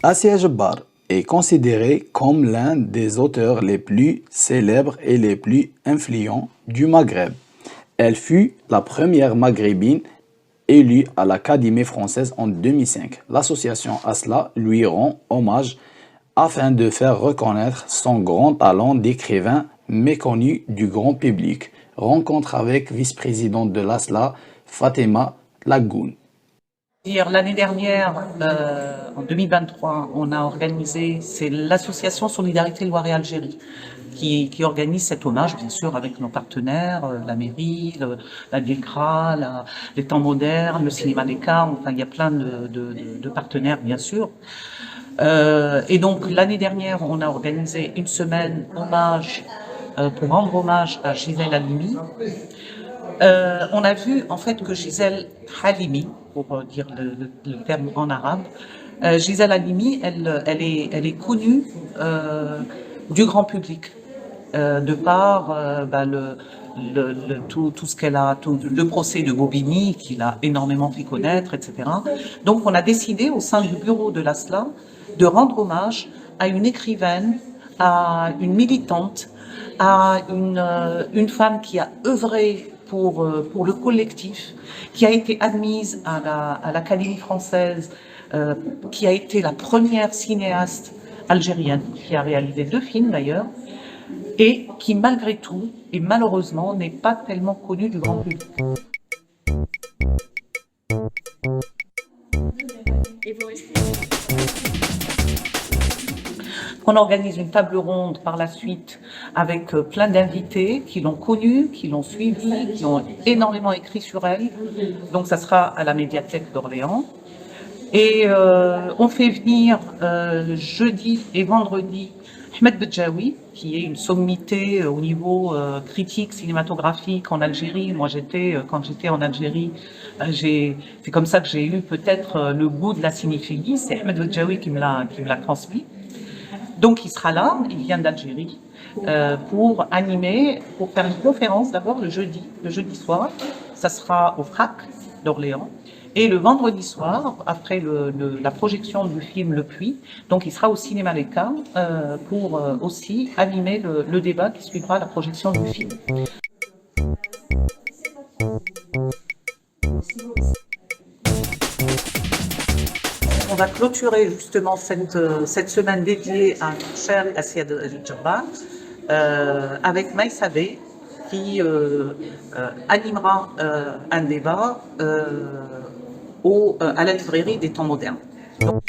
Assia Jabbar est considérée comme l'un des auteurs les plus célèbres et les plus influents du Maghreb. Elle fut la première maghrébine élue à l'Académie française en 2005. L'association Asla lui rend hommage afin de faire reconnaître son grand talent d'écrivain méconnu du grand public. Rencontre avec vice-présidente de l'Asla, Fatima Lagoun. L'année dernière, en 2023, on a organisé, c'est l'association Solidarité Loire et Algérie qui organise cet hommage, bien sûr, avec nos partenaires, la mairie, la DILCRA, les temps modernes, le cinéma des Carmes, enfin il y a plein de partenaires, bien sûr. Et donc l'année dernière, on a organisé une semaine hommage pour rendre hommage à Gisèle Halimi. On a vu en fait que Gisèle Halimi, pour dire le terme en arabe, Gisèle Halimi, elle est connue du grand public de par tout ce qu'elle a, tout le procès de Bobigny qui l'a énormément fait connaître, etc. Donc on a décidé au sein du bureau de l'ASLA de rendre hommage à une écrivaine, à une militante, à une femme qui a œuvré pour le collectif, qui a été admise à l'Académie française, qui a été la première cinéaste algérienne, qui a réalisé 2 films d'ailleurs, et qui malgré tout, et malheureusement, n'est pas tellement connue du grand public. On organise une table ronde par la suite avec plein d'invités qui l'ont connue, qui l'ont suivie, qui ont énormément écrit sur elle. Donc ça sera à la médiathèque d'Orléans. Et on fait venir jeudi et vendredi Ahmed Bedjaoui, qui est une sommité au niveau critique cinématographique en Algérie. Moi, quand j'étais en Algérie, c'est comme ça que j'ai eu peut-être le goût de la cinéphilie. C'est Ahmed Bedjaoui qui me l'a transmis. Donc, il sera là, il vient d'Algérie, pour animer, pour faire une conférence d'abord le jeudi soir. Ça sera au FRAC d'Orléans. Et le vendredi soir, après la projection du film Le Puits, donc il sera au cinéma Les Carmes pour aussi animer le débat qui suivra la projection du film. On va clôturer justement cette semaine dédiée à notre cher Assia Jabbar avec Maïssa Bey qui animera un débat à la librairie des temps modernes. Donc...